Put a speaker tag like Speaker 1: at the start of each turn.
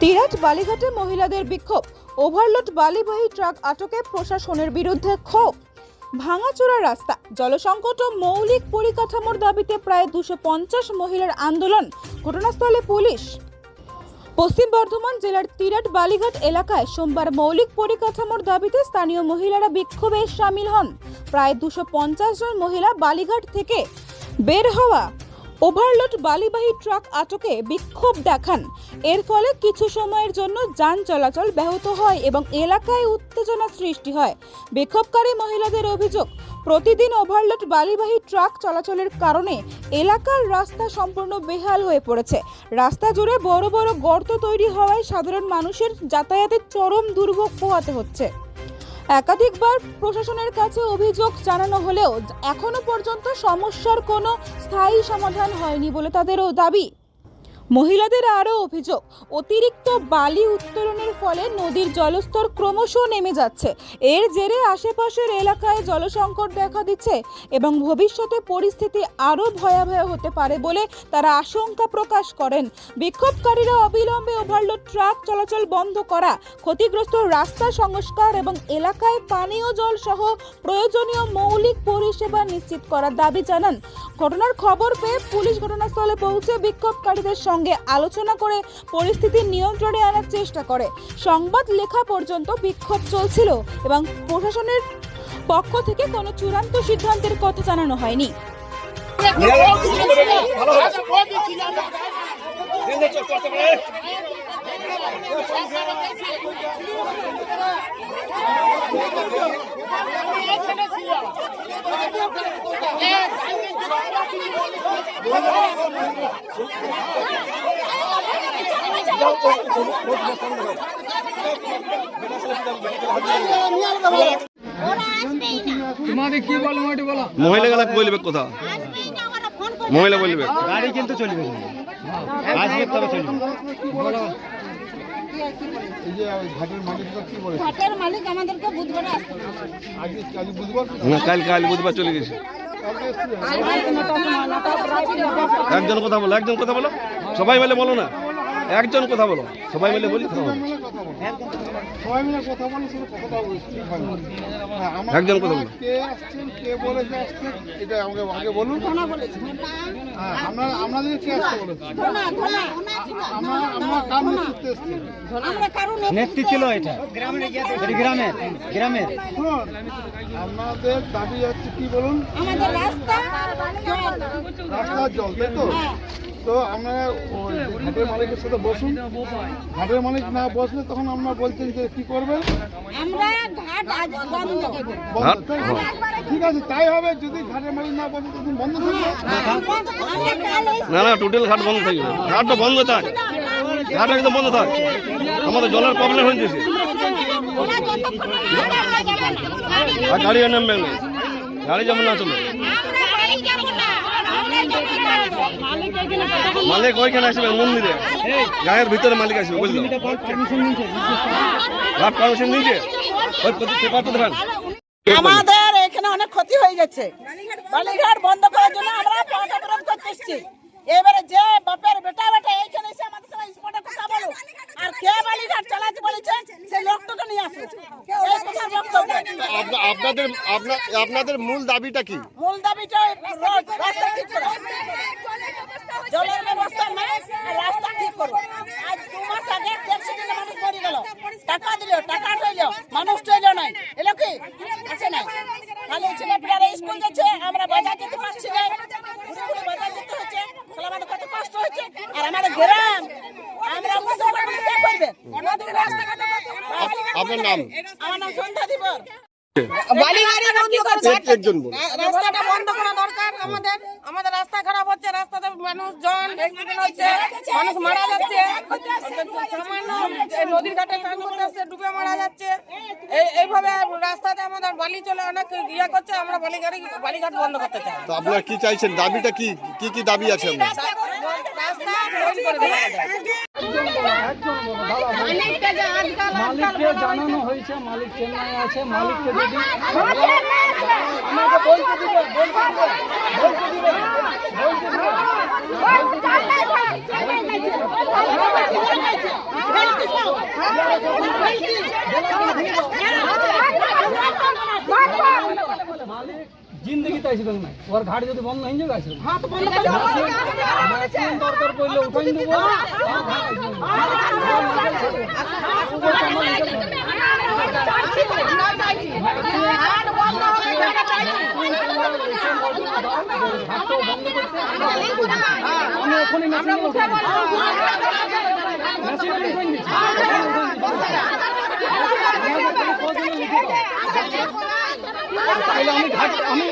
Speaker 1: তিরাট বালিঘাটে মহিলাদের বিক্ষোভ, overload বালিবাহী truck আটকে প্রশাসনের বিরুদ্ধে ক্ষোভ। ভাঙাচোরা রাস্তা, জলসংকট ও মৌলিক পরিকাঠামোর দাবিতে প্রায় 250 মহিলার আন্দোলন, ঘটনাস্থলে পুলিশ। পশ্চিম বর্ধমান জেলার তিরাট বালিঘাট এলাকায় সোমবার মৌলিক পরিকাঠামোর দাবিতে স্থানীয় মহিলারা বিক্ষোভে শামিল হন। প্রায় 250 জন মহিলা বালিঘাট থেকে বের হওয়া ওভারলোড বালিবাহী ট্রাক আটকে বিক্ষোভ দেখান। এর ফলে কিছু সময়ের জন্য যান চলাচল ব্যাহত হয় এবং এলাকায় উত্তেজনা সৃষ্টি হয়। বিক্ষোভকারী মহিলাদের অভিযোগ, প্রতিদিন ওভারলোড বালিবাহী ট্রাক চলাচলের কারণে এলাকার রাস্তা সম্পূর্ণ বেহাল হয়ে পড়েছে। রাস্তা জুড়ে বড় বড় গর্ত তৈরি হওয়ায় সাধারণ মানুষের যাতায়াতে চরম দুর্ভোগ পোহাতে হচ্ছে। একাধিকবার প্রশাসনের কাছে অভিযোগ জানানো হলেও এখনো পর্যন্ত সমস্যার কোনো স্থায়ী সমাধান হয়নি বলে তাদেরও দাবি। মহিলাদের আরও অভিযোগ, অতিরিক্ত বালি উত্তোলনের ফলে নদীর জলস্তর ক্রমশ নেমে যাচ্ছে। এর জেরে আশেপাশের এলাকায় জলসংকট দেখা দিচ্ছে এবং ভবিষ্যতে পরিস্থিতি আরও ভয়াবহ হতে পারে বলে তারা আশঙ্কা প্রকাশ করেন। বিক্ষোভকারীরা অবিলম্বে ওভারলোড ট্রাক চলাচল বন্ধ করা, ক্ষতিগ্রস্ত রাস্তা সংস্কার এবং এলাকায় পানীয় জল সহ প্রয়োজনীয় মৌলিক পরিষেবা নিশ্চিত করার দাবি জানান। ঘটনার খবর পেয়ে পুলিশ ঘটনাস্থলে পৌঁছে বিক্ষোভকারীদের সঙ্গে আলোচনা করে পরিস্থিতি নিয়ন্ত্রণে আনার চেষ্টা করে। সংবাদ লেখা পর্যন্ত বিক্ষোভ চলছিল এবং প্রশাসনের পক্ষ থেকে কোনো চূড়ান্ত সিদ্ধান্তের কথা জানানো হয়নি।
Speaker 2: তোমাকে কি বলবো ওটা বলো।
Speaker 3: মহিলাগুলা বলবে কথা, মহিলা বলবে
Speaker 2: গাড়ি কিন্তু চলবে, আসবে তবে চলবে। বলো
Speaker 4: ঘাটের মালিক আমাদেরকে বুধবারে আসতে
Speaker 3: না, কাল বুধবার চলে গেছে। একজন কথা বলো, একজন কথা বলো, সবাই মিলে বলো না, একজন কথা বলো, সবাই মিলে বলি, একজন কথা বলো।
Speaker 5: কে আসছেন, কে বলেছে আসছেন, এটা আমাকে আগে বলুন। আমরা যদি কে আসতে বলেছি, আমরা কার নেতৃত্বে এসেছি?
Speaker 2: নেতৃত্ব ছিল এটা গ্রামের।
Speaker 5: শুনুন, আমাদের দাবি হচ্ছে কি বলুন,
Speaker 4: আমাদের রাস্তার
Speaker 5: জল, তাই তো? তো আমরা ওই ঘাটের মালিকের সাথে বসুন। ঘাটের মালিক না বসলে তখন আমরা বলছেন যে কি করবেন,
Speaker 4: আমরা ঘাট আজ বন্ধ করব।
Speaker 5: বন্ধ, তাই তো? ঠিক আছে, তাই হবে। যদি ঘাটের মালিক না বসে তখন বন্ধ থাকবে।
Speaker 3: না না, টোটাল ঘাট বন্ধ থাকবে, ঘাটটা বন্ধ থাক, ঘাট একদম বন্ধ থাক, আমাদের জলের প্রবলেম হয়ে গেছে। আর গাড়ি নামবে না, গাড়ি যেমন না চলে। মালিক ওইখানে আসবে মন্দিরে, গায়ের ভিতরে মালিক আসবে, বুঝলো? ঘাট পারমিশন নিয়েছে,
Speaker 6: আমাদের এখানে অনেক ক্ষতি হয়ে গেছে। বালিঘাট বন্ধ করার জন্য আমরা পাটা বিরোধ করতে এসেছি। এবারে যে বাপের বেটা এইখানে এসে আমাদের সঙ্গে স্পটে কথা বলো, আর কে বালিঘাট চালাতে বলেছে সেই লোকটাকে নিয়ে আসবে।
Speaker 5: আপনাদের মূল দাবিটা কি?
Speaker 6: মূল দাবিটা রোড, রাস্তা ঠিক করা, জলের ব্যবস্থা নাই, রাস্তা ঠিক করো। আজ 2 মাস আগে অ্যাক্সিডেন্টে মানুষ মরে গেল, টাকা দিল, টাকা রইল, মানুষ রইল নাই, এলো কি আছে নাই? খালি ছেলেপিলারা স্কুল যাচ্ছে, আমরা বাজার যেতে পারছি না, বাজার যেতে হচ্ছে, আমাদের কত কষ্ট হচ্ছে। আর আমাদের গ্রাম, আমরা মুসলমান কে করবে?
Speaker 5: আপনার নাম?
Speaker 6: আমার নাম সন্ধ্যা দিবর।
Speaker 5: রাস্তাটা
Speaker 6: বন্ধ করা দরকার। আমাদের রাস্তা খারাপ হচ্ছে, রাস্তাতে মানুষজন অ্যাক্সিডেন্ট হচ্ছে, মানুষ মারা যাচ্ছে, সামান্য নদীর ঘাটে স্নান করতে আসছে, ডুবে মারা যাচ্ছে। এইভাবে রাস্তাতে আমাদের বালি চলে অনেক ইয়ে করছে। আমরা বালিঘাট বন্ধ করতে চাই।
Speaker 5: তো আপনারা কি চাইছেন? দাবিটা কি কি দাবি আছে আপনার?
Speaker 6: রাস্তা ক্লোজ করে দেওয়া যায়।
Speaker 2: মালিককে জানানো হয়েছে, মালিক চেন্নাই আছে, মালিককে যদি আমাকে বলতে দিবে
Speaker 7: জিন্দগি তাই ছিল না ওর ঘাট যদি বন্ধ হয়ে যাবে আছে দরকার পড়লে উঠাই দেবো আমি ওখানে আমি ঘাট আমি